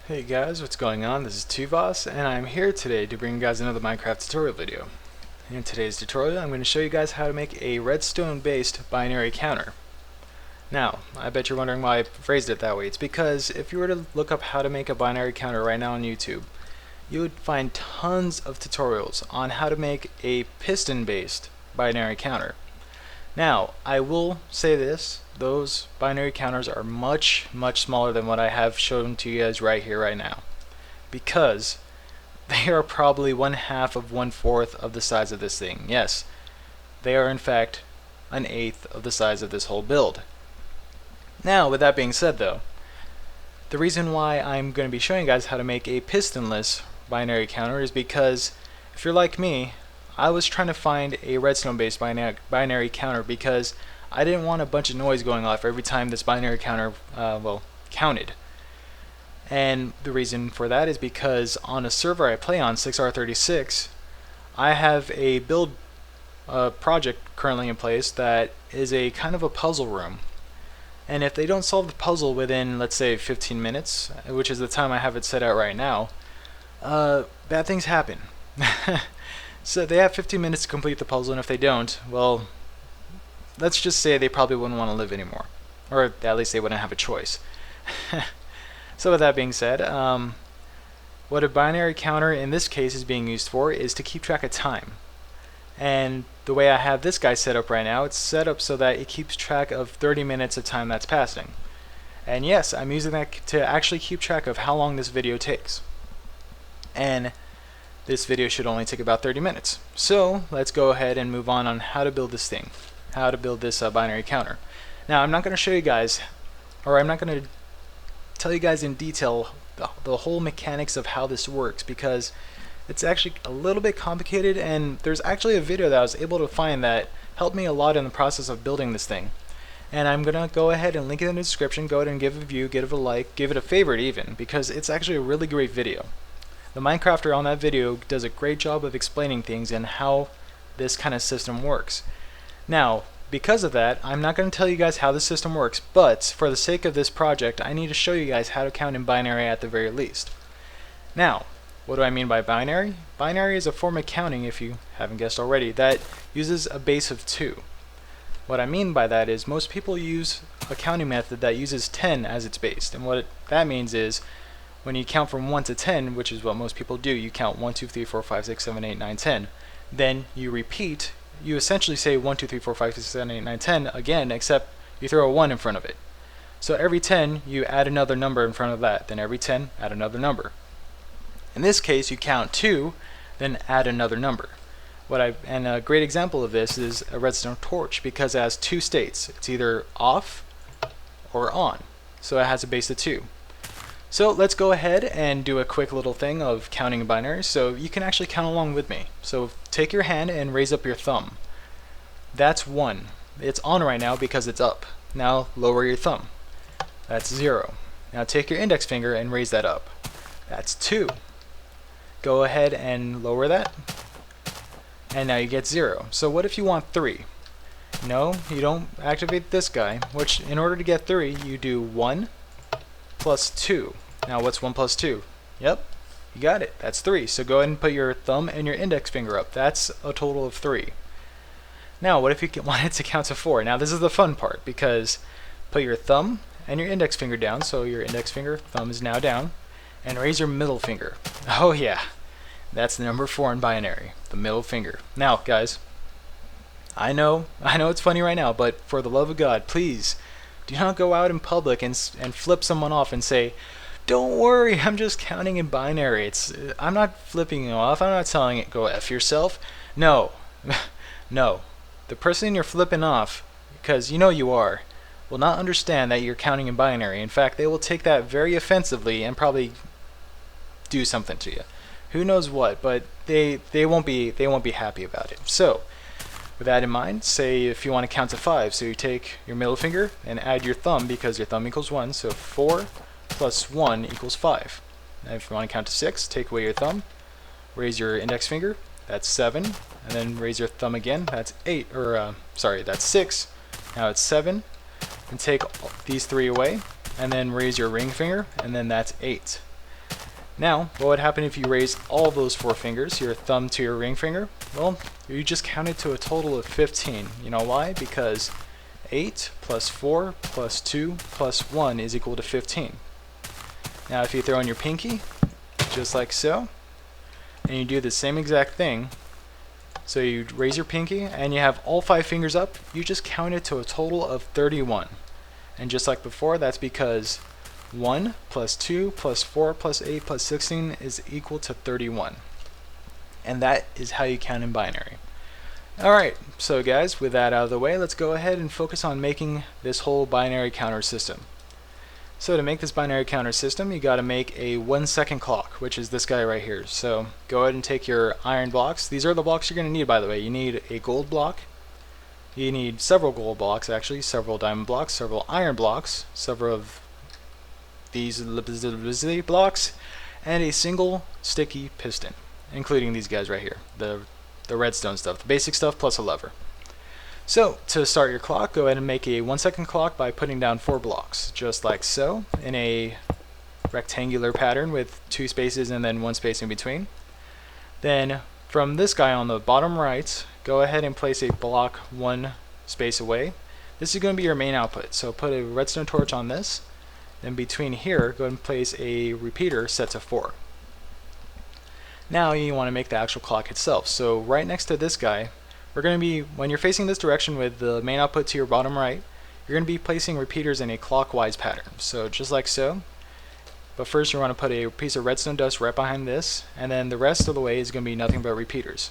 Hey guys, what's going on? This is Tuuvas, and I'm here today to bring you guys another Minecraft tutorial video. In today's tutorial, I'm going to show you guys how to make a redstone-based binary counter. Now, I bet you're wondering why I phrased it that way. It's because if you were to look up how to make a binary counter right now on YouTube, you would find tons of tutorials on how to make a piston-based binary counter. Now, I will say this, those binary counters are much smaller than what I have shown to you guys right here, right now. Because they are probably 1/2 of 1/4 of the size of this thing. Yes, they are in fact 1/8 of the size of this whole build. Now, with that being said though, the reason why I'm going to be showing you guys how to make a pistonless binary counter is because if you're like me, I was trying to find a redstone-based binary counter because I didn't want a bunch of noise going off every time this binary counter, counted. And the reason for that is because on a server I play on, 6R36, I have a build project currently in place that is a kind of a puzzle room. And if they don't solve the puzzle within, let's say, 15 minutes, which is the time I have it set out right now, bad things happen. So they have 15 minutes to complete the puzzle, and if they don't, well, let's just say they probably wouldn't want to live anymore. Or at least they wouldn't have a choice. So with that being said, what a binary counter in this case is being used for is to keep track of time. And the way I have this guy set up right now, it's set up so that it keeps track of 30 minutes of time that's passing. And yes, I'm using that to actually keep track of how long this video takes. And this video should only take about 30 minutes. So let's go ahead and move on how to build this thing, how to build this binary counter. Now I'm not going to show you guys, or I'm not going to tell you guys in detail the whole mechanics of how this works because it's actually a little bit complicated, and there's actually a video that I was able to find that helped me a lot in the process of building this thing. And I'm going to go ahead and link it in the description, go ahead and give it a view, give it a like, give it a favorite even, because it's actually a really great video. The Minecrafter on that video does a great job of explaining things and how this kind of system works. Now, because of that, I'm not going to tell you guys how the system works, but for the sake of this project, I need to show you guys how to count in binary at the very least. Now, what do I mean by binary? Binary is a form of counting, if you haven't guessed already, that uses a base of 2. What I mean by that is most people use a counting method that uses 10 as its base, and what that means is when you count from 1 to 10, which is what most people do, you count 1, 2, 3, 4, 5, 6, 7, 8, 9, 10. Then you repeat, you essentially say 1, 2, 3, 4, 5, 6, 7, 8, 9, 10 again, except you throw a 1 in front of it. So every 10, you add another number in front of that. Then every 10, add another number. In this case, you count 2, then add another number. And a great example of this is a redstone torch because it has 2 states. It's either off or on. So it has a base of 2. So let's go ahead and do a quick little thing of counting binaries so you can actually count along with me. So take your hand and raise up your thumb. That's 1. It's on right now because it's up. Now lower your thumb. That's 0. Now take your index finger and raise that up. That's 2. Go ahead and lower that. And now you get 0. So what if you want 3? No, you don't activate this guy, which in order to get 3, you do 1 plus 2. Now what's 1 plus 2? Yep, you got it. That's 3. So go ahead and put your thumb and your index finger up. That's a total of 3. Now what if you wanted to count to 4? Now this is the fun part because put your thumb and your index finger down. So your index finger, thumb is now down. And raise your middle finger. Oh yeah, that's the number 4 in binary, the middle finger. Now guys, I know it's funny right now, but for the love of God, please do not go out in public and flip someone off and say, "Don't worry, I'm just counting in binary." I'm not flipping you off. I'm not telling it go F yourself. No, no. The person you're flipping off, because you know you are, will not understand that you're counting in binary. In fact, they will take that very offensively and probably do something to you. Who knows what? But they won't be happy about it. So with that in mind, say if you want to count to 5, so you take your middle finger and add your thumb because your thumb equals 1, so 4 plus 1 equals 5. Now if you want to count to 6, take away your thumb, raise your index finger, that's 7, and then raise your thumb again, that's 8, that's 6, now it's 7, and take these 3 away, and then raise your ring finger, and then that's 8. Now, what would happen if you raised all those 4 fingers, your thumb to your ring finger? Well, you just counted to a total of 15. You know why? Because 8 plus 4 plus 2 plus 1 is equal to 15. Now if you throw in your pinky, just like so, and you do the same exact thing, so you raise your pinky and you have all 5 fingers up, you just counted to a total of 31. And just like before, that's because 1 plus 2 plus 4 plus 8 plus 16 is equal to 31. And that is how you count in binary. Alright, so guys, with that out of the way, let's go ahead and focus on making this whole binary counter system. So to make this binary counter system, you gotta make a 1-second clock, which is this guy right here. So go ahead and take your iron blocks. These are the blocks you're gonna need, by the way. You need a gold block. You need several gold blocks, actually, several diamond blocks, several iron blocks, several of these blocks, and a single sticky piston, including these guys right here, the redstone stuff, the basic stuff plus a lever. So to start your clock, go ahead and make a 1-second clock by putting down 4 blocks, just like so, in a rectangular pattern with 2 spaces and then 1 space in between. Then from this guy on the bottom right, go ahead and place a block 1 space away. This is going to be your main output, so put a redstone torch on this. Then between here, go ahead and place a repeater set to 4. Now you want to make the actual clock itself. So right next to this guy, we're going to be, when you're facing this direction with the main output to your bottom right, you're going to be placing repeaters in a clockwise pattern. So just like so. But first you want to put a piece of redstone dust right behind this, and then the rest of the way is going to be nothing but repeaters.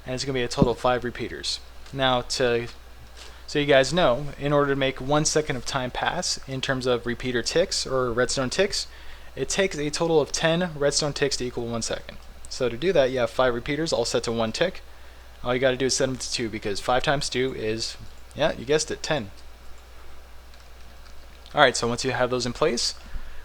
And it's going to be a total of 5 repeaters. Now so you guys know, in order to make 1 second of time pass in terms of repeater ticks or redstone ticks, it takes a total of 10 redstone ticks to equal 1 second. So to do that, you have 5 repeaters all set to 1 tick. All you got to do is set them to 2, because 5 times 2 is, yeah, you guessed it, 10. Alright, so once you have those in place,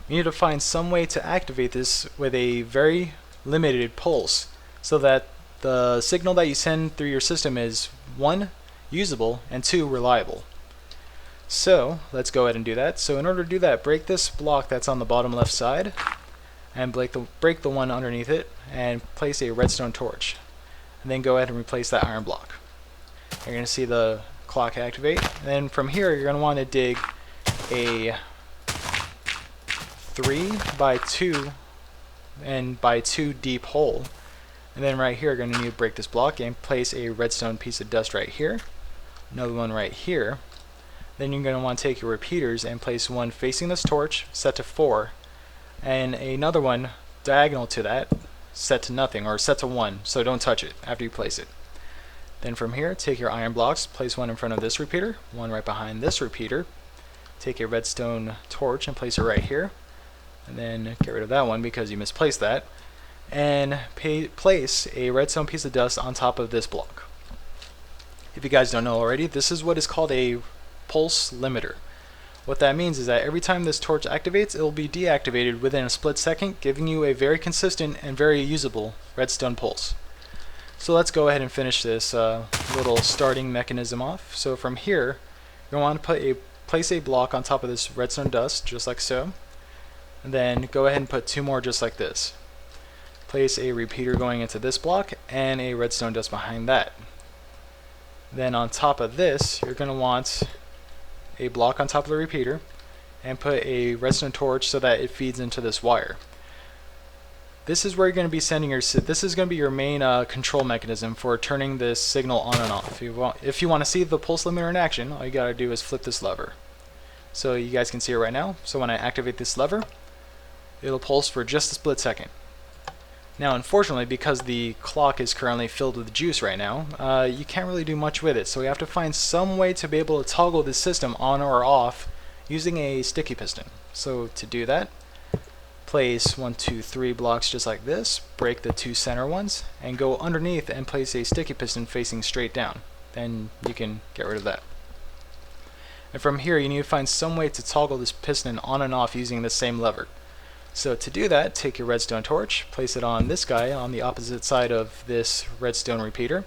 we need to find some way to activate this with a very limited pulse, so that the signal that you send through your system is 1, usable, and 2, reliable. So let's go ahead and do that. So in order to do that, break this block that's on the bottom left side, and break the one underneath it, and place a redstone torch. And then go ahead and replace that iron block. You're going to see the clock activate. And then from here, you're going to want to dig a 3 by 2 and by 2 deep hole. And then right here, you're going to need to break this block and place a redstone piece of dust right here. Another one right here. Then you're going to want to take your repeaters and place one facing this torch, set to 4, and another one diagonal to that, set to nothing, or set to 1, so don't touch it after you place it. Then from here, take your iron blocks, place one in front of this repeater, one right behind this repeater. Take a redstone torch and place it right here, and then get rid of that one because you misplaced that, and place a redstone piece of dust on top of this block. If you guys don't know already, this is what is called a pulse limiter. What that means is that every time this torch activates, it will be deactivated within a split second, giving you a very consistent and very usable redstone pulse. So let's go ahead and finish this little starting mechanism off. So from here, you're going to want to place a block on top of this redstone dust, just like so. And then go ahead and put 2 more just like this. Place a repeater going into this block and a redstone dust behind that. Then on top of this, you're going to want a block on top of the repeater and put a redstone torch so that it feeds into this wire. This is where you're going to be sending your, this is going to be your main control mechanism for turning this signal on and off. If you want to see the pulse limiter in action, all you got to do is flip this lever. So you guys can see it right now. So when I activate this lever, it'll pulse for just a split second. Now unfortunately, because the clock is currently filled with juice right now, you can't really do much with it, so we have to find some way to be able to toggle this system on or off using a sticky piston. So to do that, place 1, 2, 3 blocks just like this, break the 2 center ones, and go underneath and place a sticky piston facing straight down. Then you can get rid of that. And from here, you need to find some way to toggle this piston on and off using the same lever. So to do that, take your redstone torch, place it on this guy on the opposite side of this redstone repeater.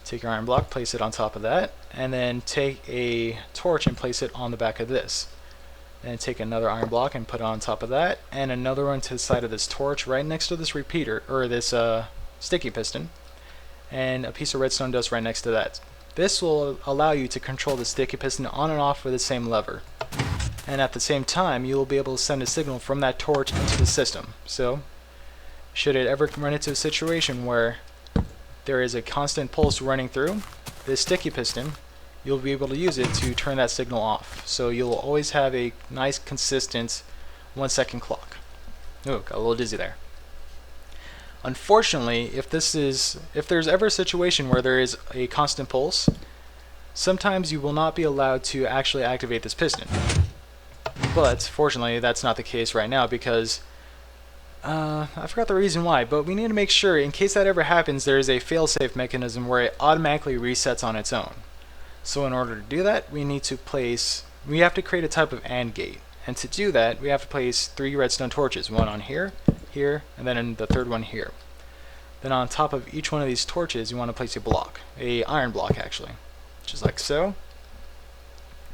Take your iron block, place it on top of that, and then take a torch and place it on the back of this. Then take another iron block and put it on top of that, and another one to the side of this torch right next to this repeater, or this sticky piston, and a piece of redstone dust right next to that. This will allow you to control the sticky piston on and off with the same lever. And at the same time, you will be able to send a signal from that torch into the system. So, should it ever run into a situation where there is a constant pulse running through this sticky piston, you'll be able to use it to turn that signal off. So you'll always have a nice consistent 1 second clock. Oh, got a little dizzy there. Unfortunately, if there's ever a situation where there is a constant pulse, sometimes you will not be allowed to actually activate this piston. But fortunately, that's not the case right now because I forgot the reason why, but we need to make sure in case that ever happens, there is a fail-safe mechanism where it automatically resets on its own. So in order to do that, we have to create a type of AND gate. And to do that, we have to place 3 redstone torches, one on here, here, and then the third one here. Then on top of each one of these torches, you want to place a block, a iron block actually, just like so.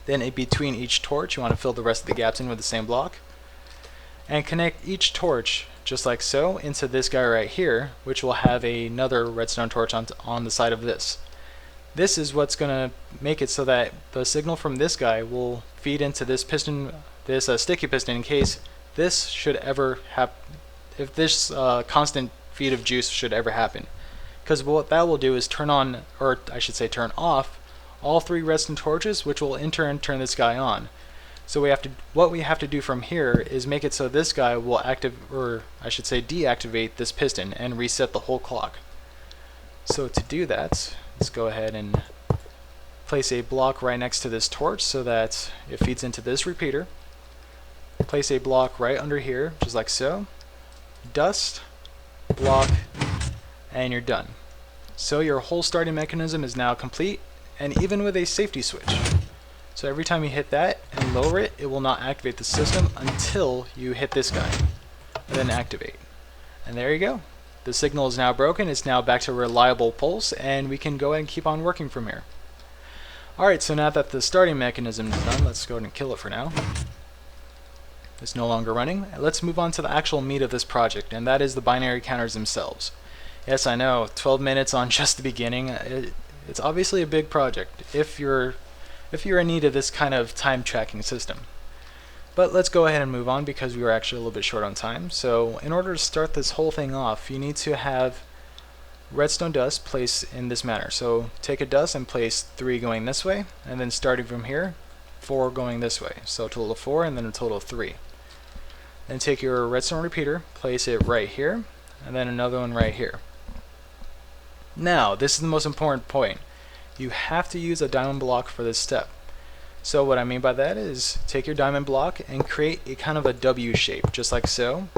Then in between each torch, you want to fill the rest of the gaps in with the same block. And connect each torch, just like so, into this guy right here, which will have another redstone torch on the side of this. This is what's going to make it so that the signal from this guy will feed into this piston, this sticky piston, in case this should ever happen, if this constant feed of juice should ever happen. Because what that will do is turn on, or I should say turn off, all 3 redstone torches, which will in turn turn this guy on. So what we have to do from here is make it so this guy will deactivate this piston and reset the whole clock. So to do that, let's go ahead and place a block right next to this torch so that it feeds into this repeater. Place a block right under here, just like so. Dust, block, and you're done. So your whole starting mechanism is now complete, and even with a safety switch. So every time you hit that and lower it, it will not activate the system until you hit this guy, and then activate. And there you go. The signal is now broken, it's now back to a reliable pulse, and we can go ahead and keep on working from here. Alright, so now that the starting mechanism is done, let's go ahead and kill it for now. It's no longer running. Let's move on to the actual meat of this project, and that is the binary counters themselves. Yes, I know, 12 minutes on just the beginning. It's obviously a big project if you're in need of this kind of time tracking system. But let's go ahead and move on because we were actually a little bit short on time. So in order to start this whole thing off, you need to have redstone dust placed in this manner. So take a dust and place 3 going this way, and then starting from here, 4 going this way. So a total of 4 and then a total of 3. Then take your redstone repeater, place it right here, and then another one right here. Now, this is the most important point. You have to use a diamond block for this step. So what I mean by that is take your diamond block and create a kind of a W shape, just like so.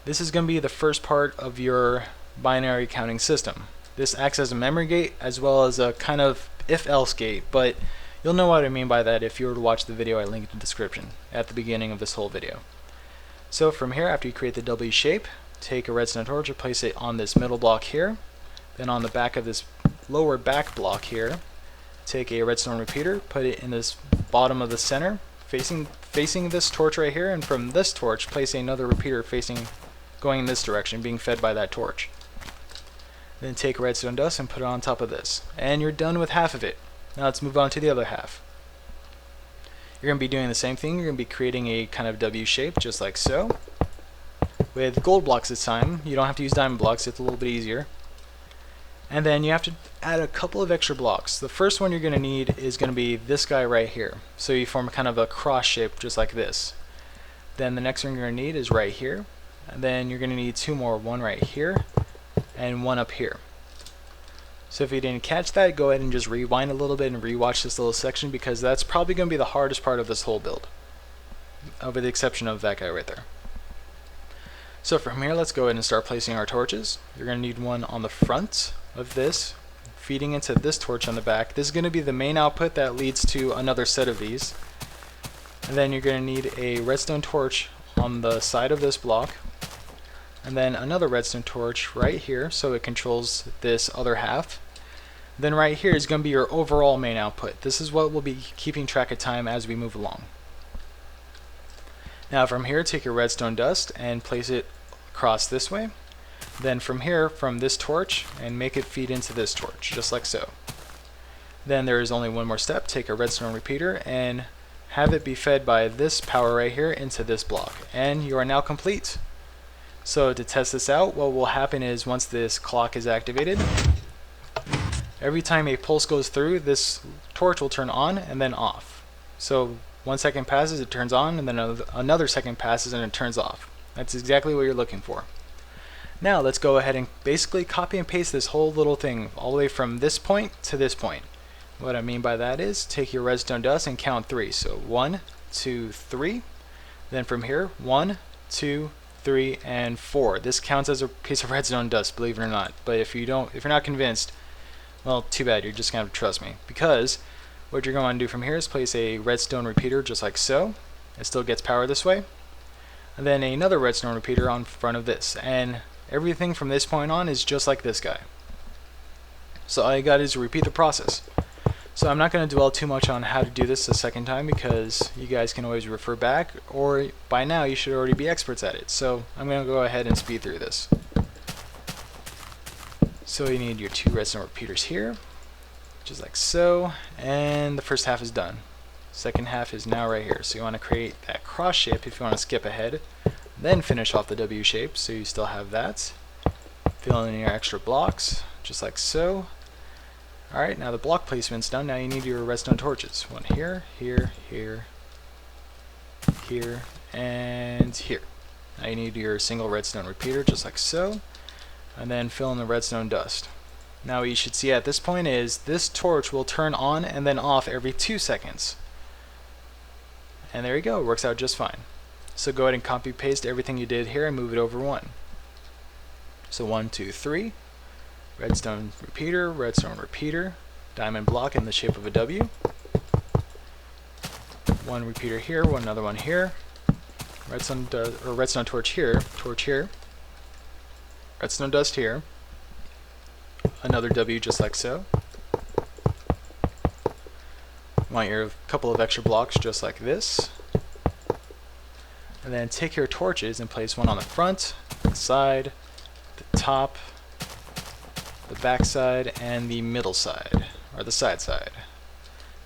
This is going to be the first part of your binary counting system. This acts as a memory gate as well as a kind of if-else gate, but you'll know what I mean by that if you were to watch the video I linked in the description at the beginning of this whole video. So from here, after you create the W shape, take a redstone torch and place it on this middle block here. Then on the back of this lower back block here, take a redstone repeater, put it in this bottom of the center, facing this torch right here, and from this torch, place another repeater going in this direction, being fed by that torch. Then take redstone dust and put it on top of this. And you're done with half of it. Now let's move on to the other half. You're going to be doing the same thing. You're going to be creating a kind of W shape, just like so. With gold blocks this time. You don't have to use diamond blocks, it's a little bit easier. And then you have to add a couple of extra blocks. The first one you're going to need is going to be this guy right here. So you form kind of a cross shape, just like this. Then the next one you're going to need is right here. And then you're going to need 2 more, one right here and one up here. So if you didn't catch that, go ahead and just rewind a little bit and rewatch this little section, because that's probably going to be the hardest part of this whole build, with the exception of that guy right there. So from here, let's go ahead and start placing our torches. You're going to need one on the front of this, feeding into this torch on the back. This is going to be the main output that leads to another set of these. And then you're going to need a redstone torch on the side of this block, and then another redstone torch right here so it controls this other half. Then right here is going to be your overall main output. This is what will be keeping track of time as we move along. Now from here, take your redstone dust and place it across this way. Then from here, from this torch, and make it feed into this torch, just like so. Then there is only one more step. Take a redstone repeater and have it be fed by this power right here into this block. And you are now complete. So to test this out, what will happen is once this clock is activated, every time a pulse goes through, this torch will turn on and then off. So 1 second passes, it turns on, and then another second passes and it turns off. That's exactly what you're looking for. Now let's go ahead and basically copy and paste this whole little thing all the way from this point to this point. What I mean by that is take your redstone dust and count 3. So 1, 2, 3. Then from here, 1, 2, 3, and 4. This counts as a piece of redstone dust, believe it or not. But if you're not convinced, well, too bad. You're just gonna have to trust me, because what you're going to do from here is place a redstone repeater just like so. It still gets power this way. And then another redstone repeater on front of this. And everything from this point on is just like this guy. So all you got is to repeat the process. So I'm not going to dwell too much on how to do this a second time, because you guys can always refer back, or by now you should already be experts at it. So I'm going to go ahead and speed through this. So you need your 2 redstone repeaters here, just like so, and the first half is done. Second half is now right here. So you want to create that cross shape if you want to skip ahead, then finish off the W shape so you still have that. Fill in your extra blocks, just like so. Alright, now the block placement's done. Now you need your redstone torches. One here, here, here, here, and here. Now you need your single redstone repeater, just like so, and then fill in the redstone dust. Now what you should see at this point is this torch will turn on and then off every 2 seconds. And there you go, it works out just fine. So go ahead and copy paste everything you did here and move it over 1. So 1, 2, 3, redstone repeater, diamond block in the shape of a W, 1 repeater here, another one here, redstone torch here, redstone dust here, another W just like so. Want your couple of extra blocks just like this. And then take your torches and place one on the front, the side, the top, the back side, and the middle side, or the side.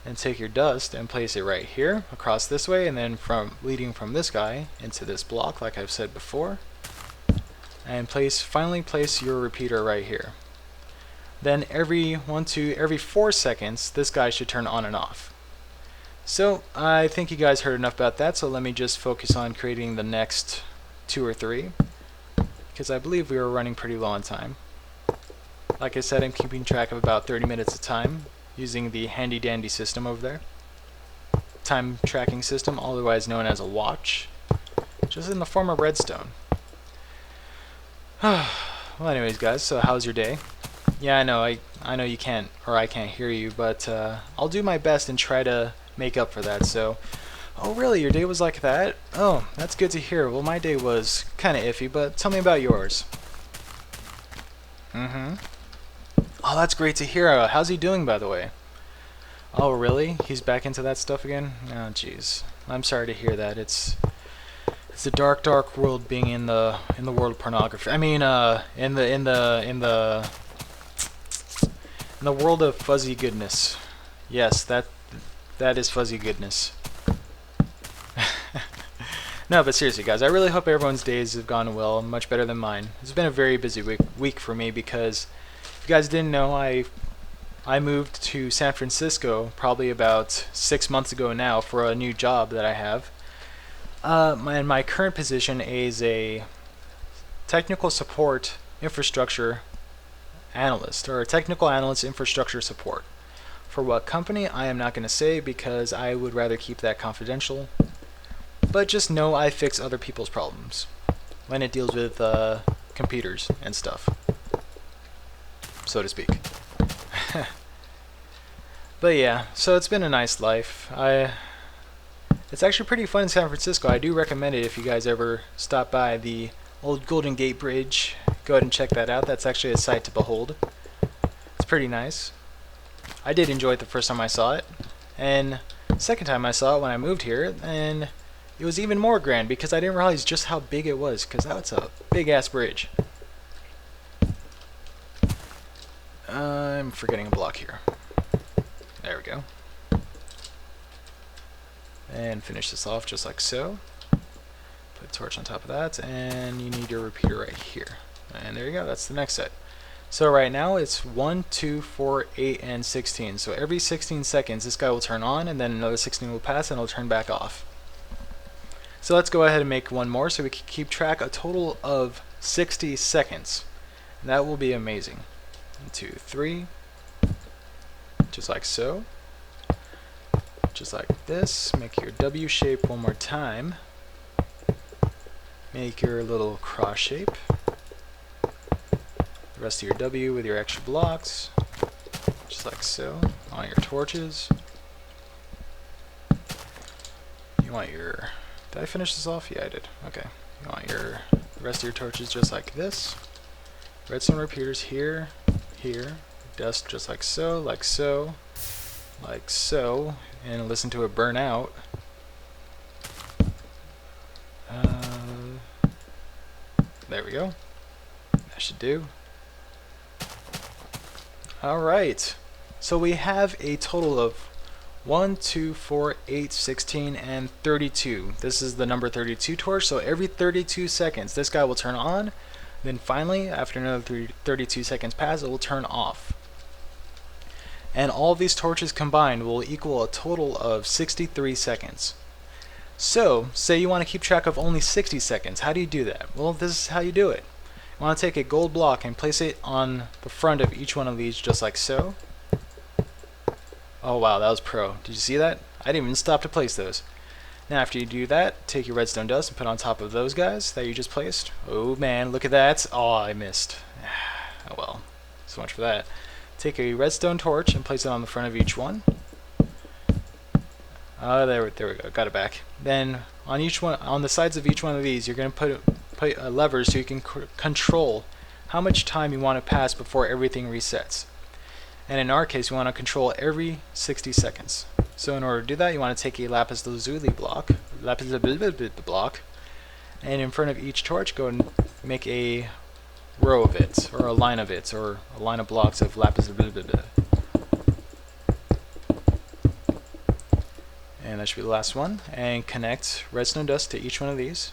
And take your dust and place it right here across this way, and then leading from this guy into this block like I've said before. And finally place your repeater right here. Then every 4 seconds this guy should turn on and off. So I think you guys heard enough about that, so let me just focus on creating the next 2 or 3, because I believe we were running pretty low on time. Like I said, I'm keeping track of about 30 minutes of time using the handy dandy system over there. Time tracking system, otherwise known as a watch, just in the form of redstone. Well, anyways guys, so how's your day? Yeah, I know you can't, or I can't hear you, but I'll do my best and try to make up for that. So, oh really, your day was like that? Oh, that's good to hear. Well, my day was kind of iffy, but tell me about yours. Oh, that's great to hear. How's he doing, by the way? Oh really? He's back into that stuff again? Oh jeez, I'm sorry to hear that. It's a dark world being in the world of pornography. I mean, in the world of fuzzy goodness. Yes, that is fuzzy goodness. No, but seriously guys, I really hope everyone's days have gone well, much better than mine. It's been a very busy week for me, because if you guys didn't know, I moved to San Francisco probably about 6 months ago now for a new job that I have. My current position is a technical support infrastructure analyst, or a technical analyst infrastructure support. For what company, I am not going to say, because I would rather keep that confidential. But just know I fix other people's problems when it deals with computers and stuff, so to speak. But yeah, so it's been a nice life. It's actually pretty fun in San Francisco. I do recommend it if you guys ever stop by the old Golden Gate Bridge. Go ahead and check that out. That's actually a sight to behold. It's pretty nice. I did enjoy it the first time I saw it, and second time I saw it when I moved here, and it was even more grand because I didn't realize just how big it was, because that's a big ass bridge. I'm forgetting a block here. There we go. And finish this off just like so. Put a torch on top of that, and you need your repeater right here. And there you go, that's the next set. So right now it's 1, 2, 4, 8, and 16. So every 16 seconds this guy will turn on, and then another 16 will pass and it'll turn back off. So let's go ahead and make one more so we can keep track, a total of 60 seconds. And that will be amazing. 1, 2, 3, just like so. Just like this. Make your W shape one more time. Make your little cross shape. The rest of your W with your extra blocks. Just like so. On your torches. You want your... Did I finish this off? Yeah, I did. Okay. You want the rest of your torches just like this. Redstone repeaters here, here. Dust just like so, like so, like so. And listen to it burn out. There we go. That should do. Alright. So we have a total of 1, 2, 4, 8, 16, and 32. This is the number 32 torch, so every 32 seconds this guy will turn on, then finally, after another 32 seconds pass, it will turn off. And all of these torches combined will equal a total of 63 seconds. So, say you want to keep track of only 60 seconds. How do you do that? Well, this is how you do it. You want to take a gold block and place it on the front of each one of these just like so. Oh wow, that was pro. Did you see that? I didn't even stop to place those. Now after you do that, take your redstone dust and put on top of those guys that you just placed. Oh man, look at that. Oh, I missed. Oh well, so much for that. Take a redstone torch and place it on the front of each one. There we go, got it back. Then on each one, on the sides of each one of these, you're going to put levers so you can control how much time you want to pass before everything resets. And in our case, we want to control every 60 seconds. So in order to do that, you want to take a lapis lazuli block, and in front of each torch, go and make a row of it, or a line of it, or a line of blocks of lapis lazuli. And that should be the last one. And connect redstone dust to each one of these,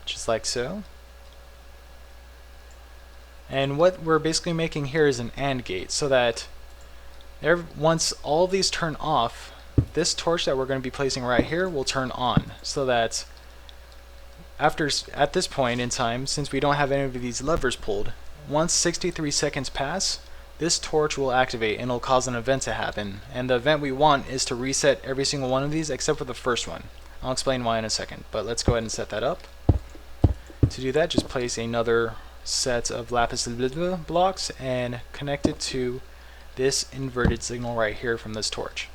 just like so. And what we're basically making here is an AND gate, so that once all these turn off, this torch that we're going to be placing right here will turn on, so that at this point in time, since we don't have any of these levers pulled, once 63 seconds pass, this torch will activate and it'll cause an event to happen. And the event we want is to reset every single one of these except for the first one. I'll explain why in a second, but let's go ahead and set that up. To do that, just place another set of lapis lazuli blocks and connect it to this inverted signal right here from this torch.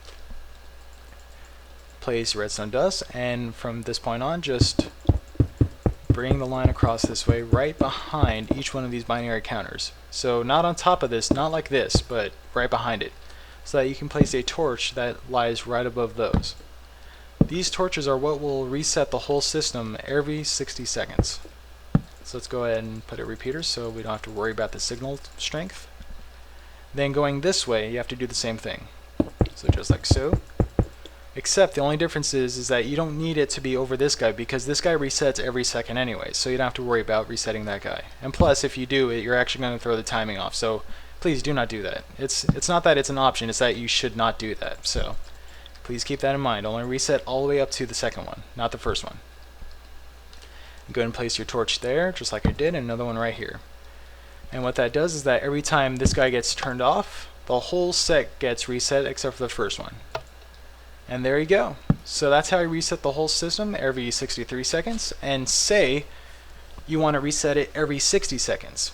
Place redstone dust, and from this point on, just bring the line across this way right behind each one of these binary counters. So not on top of this, not like this, but right behind it, so that you can place a torch that lies right above those. These torches are what will reset the whole system every 60 seconds. So let's go ahead and put a repeater so we don't have to worry about the signal strength. Then going this way, you have to do the same thing. So just like so. Except the only difference is that you don't need it to be over this guy, because this guy resets every second anyway, so you don't have to worry about resetting that guy. And plus, if you do it, you're actually going to throw the timing off, so please do not do that. It's not that it's an option, it's that you should not do that. So please keep that in mind. Only reset all the way up to the second one, not the first one. Go ahead and place your torch there, just like I did, and another one right here. And what that does is that every time this guy gets turned off, the whole set gets reset except for the first one. And there you go. So that's how you reset the whole system every 63 seconds. And say you want to reset it every 60 seconds.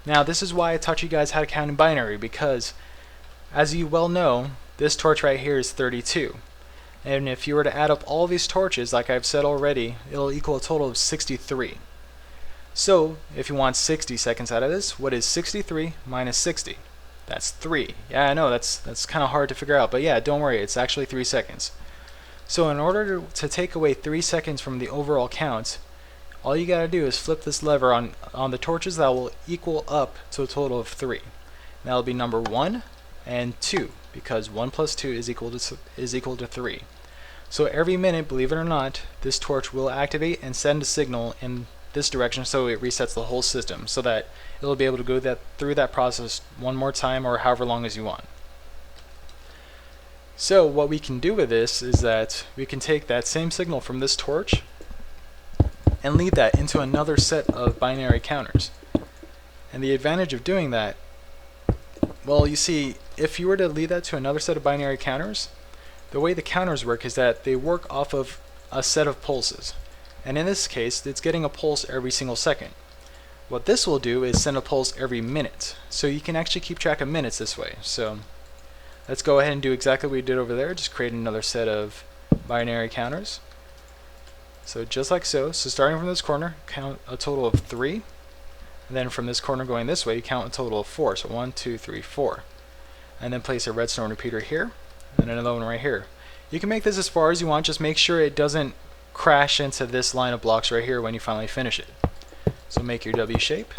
Now this is why I taught you guys how to count in binary, because as you well know, this torch right here is 32. And if you were to add up all these torches, like I've said already, it'll equal a total of 63. So if you want 60 seconds out of this, what is 63 minus 60? That's 3. Yeah, I know, that's kind of hard to figure out, but yeah, don't worry, it's actually 3 seconds. So in order to take away 3 seconds from the overall count, all you gotta do is flip this lever on the torches. That will equal up to a total of 3. That'll be number 1 and 2, because 1 plus 2 is equal to 3. So every minute, believe it or not, this torch will activate and send a signal in this direction, so it resets the whole system, so that it'll be able to go through that process one more time, or however long as you want. So what we can do with this is that we can take that same signal from this torch and lead that into another set of binary counters. And the advantage of doing that, well, you see, if you were to lead that to another set of binary counters, the way the counters work is that they work off of a set of pulses. And in this case, it's getting a pulse every single second. What this will do is send a pulse every minute. So you can actually keep track of minutes this way. So let's go ahead and do exactly what we did over there. Just create another set of binary counters. So just like so. So starting from this corner, count a total of 3. And then from this corner going this way, you count a total of 4. So 1, 2, 3, 4. And then place a redstone repeater here. And another one right here. You can make this as far as you want, just make sure it doesn't crash into this line of blocks right here when you finally finish it. So make your W shape,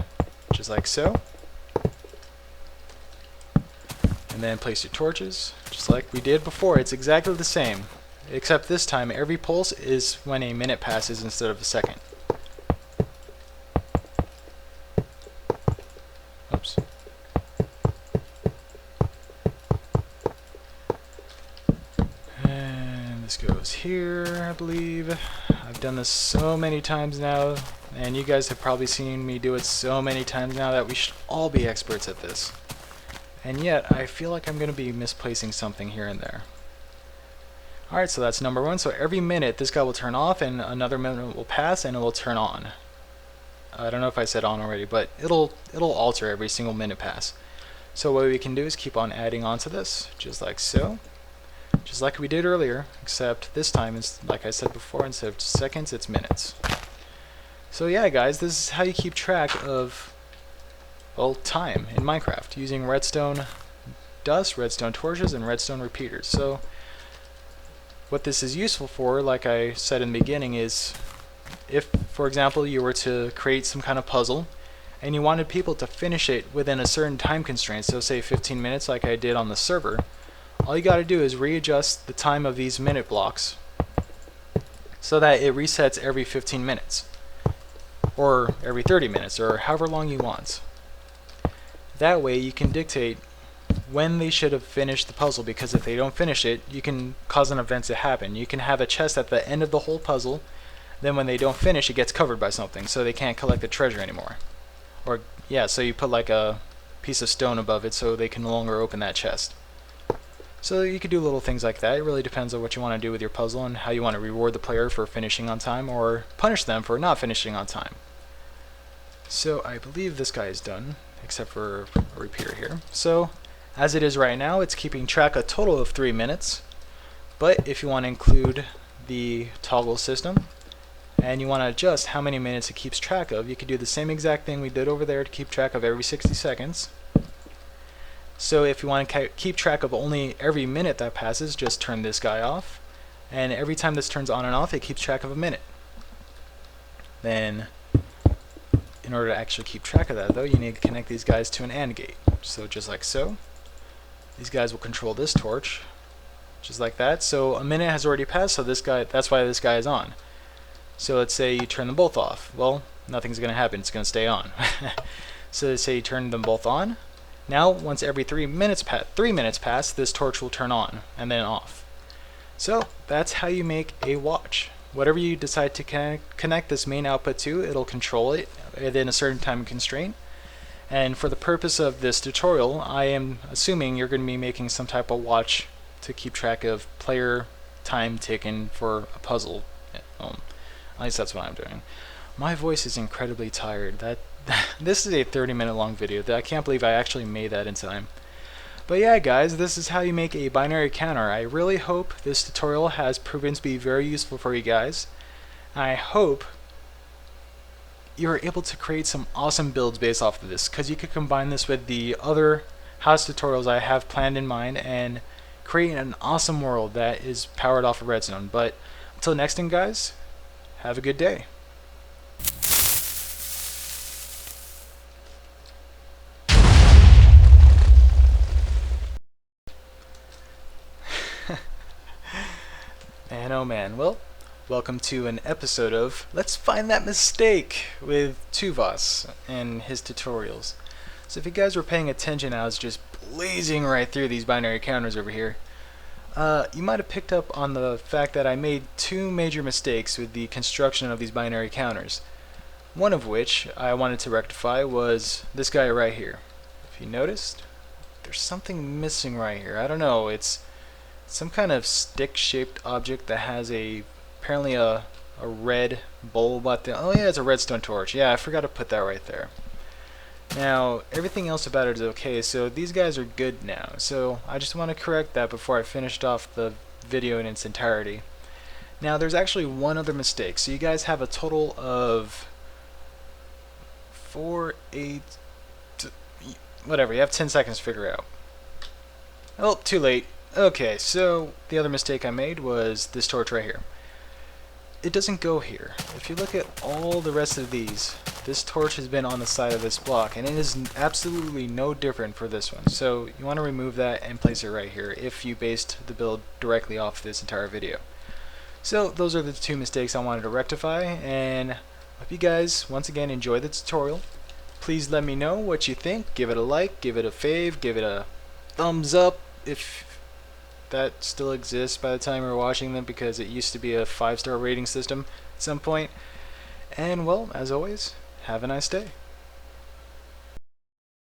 just like so. And then place your torches, just like we did before. It's exactly the same, except this time every pulse is when a minute passes instead of a second. Oops. Goes here, I believe. I've done this so many times now, and you guys have probably seen me do it so many times now that we should all be experts at this. And yet, I feel like I'm going to be misplacing something here and there. Alright, so that's number 1. So every minute this guy will turn off, and another minute will pass, and it will turn on. I don't know if I said on already, but it'll alter every single minute pass. So what we can do is keep on adding on to this, just like so. Just like we did earlier, except this time, like I said before, instead of seconds, it's minutes. So yeah, guys, this is how you keep track of, well, time in Minecraft, using redstone dust, redstone torches, and redstone repeaters. So what this is useful for, like I said in the beginning, is if, for example, you were to create some kind of puzzle, and you wanted people to finish it within a certain time constraint, so say 15 minutes like I did on the server, all you got to do is readjust the time of these minute blocks so that it resets every 15 minutes or every 30 minutes or however long you want. That way you can dictate when they should have finished the puzzle, because if they don't finish it, you can cause an event to happen. You can have a chest at the end of the whole puzzle, then when they don't finish, it gets covered by something, so they can't collect the treasure anymore. Or yeah, so you put like a piece of stone above it so they can no longer open that chest. So you could do little things like that. It really depends on what you want to do with your puzzle and how you want to reward the player for finishing on time or punish them for not finishing on time. So I believe this guy is done, except for a repeater here. So as it is right now, it's keeping track a total of 3 minutes. But if you want to include the toggle system and you want to adjust how many minutes it keeps track of, you could do the same exact thing we did over there to keep track of every 60 seconds. So if you want to keep track of only every minute that passes, just turn this guy off. And every time this turns on and off, it keeps track of a minute. Then, in order to actually keep track of that though, you need to connect these guys to an AND gate. So just like so. These guys will control this torch, just like that. So a minute has already passed, so that's why this guy is on. So let's say you turn them both off. Well, nothing's going to happen, it's going to stay on. So let's say you turn them both on. Now, once every 3 minutes pass, this torch will turn on and then off. So that's how you make a watch. Whatever you decide to connect this main output to, it'll control it within a certain time constraint. And for the purpose of this tutorial, I am assuming you're going to be making some type of watch to keep track of player time taken for a puzzle. At least that's what I'm doing. My voice is incredibly tired. This is a 30-minute long video. I can't believe I actually made that in time. But yeah, guys, this is how you make a binary counter. I really hope this tutorial has proven to be very useful for you guys. I hope you're able to create some awesome builds based off of this, because you could combine this with the other house tutorials I have planned in mind, and creating an awesome world that is powered off of redstone. But until next time, guys, have a good day. Man, oh man. Well, welcome to an episode of Let's Find That Mistake with Tuuvas and his tutorials. So if you guys were paying attention, I was just blazing right through these binary counters over here. You might have picked up on the fact that I made two major mistakes with the construction of these binary counters. One of which I wanted to rectify was this guy right here. If you noticed, there's something missing right here. I don't know, it's some kind of stick-shaped object that has apparently a red bulb at the... Oh yeah, it's a redstone torch. Yeah, I forgot to put that right there. Now, everything else about it is okay, so these guys are good now. So I just want to correct that before I finished off the video in its entirety. Now, there's actually one other mistake. So you guys have a total of 4, 8... whatever, you have 10 seconds to figure it out. Oh, too late. Okay, so the other mistake I made was this torch right here. It doesn't go here. If you look at all the rest of these, this torch has been on the side of this block, and it is absolutely no different for this one. So you want to remove that and place it right here if you based the build directly off this entire video. So those are the two mistakes I wanted to rectify, and hope you guys once again enjoy the tutorial. Please let me know what you think. Give it a like, give it a fave, give it a thumbs up if that still exists by the time you're watching them, because it used to be a 5-star rating system at some point. And well, as always, have a nice day.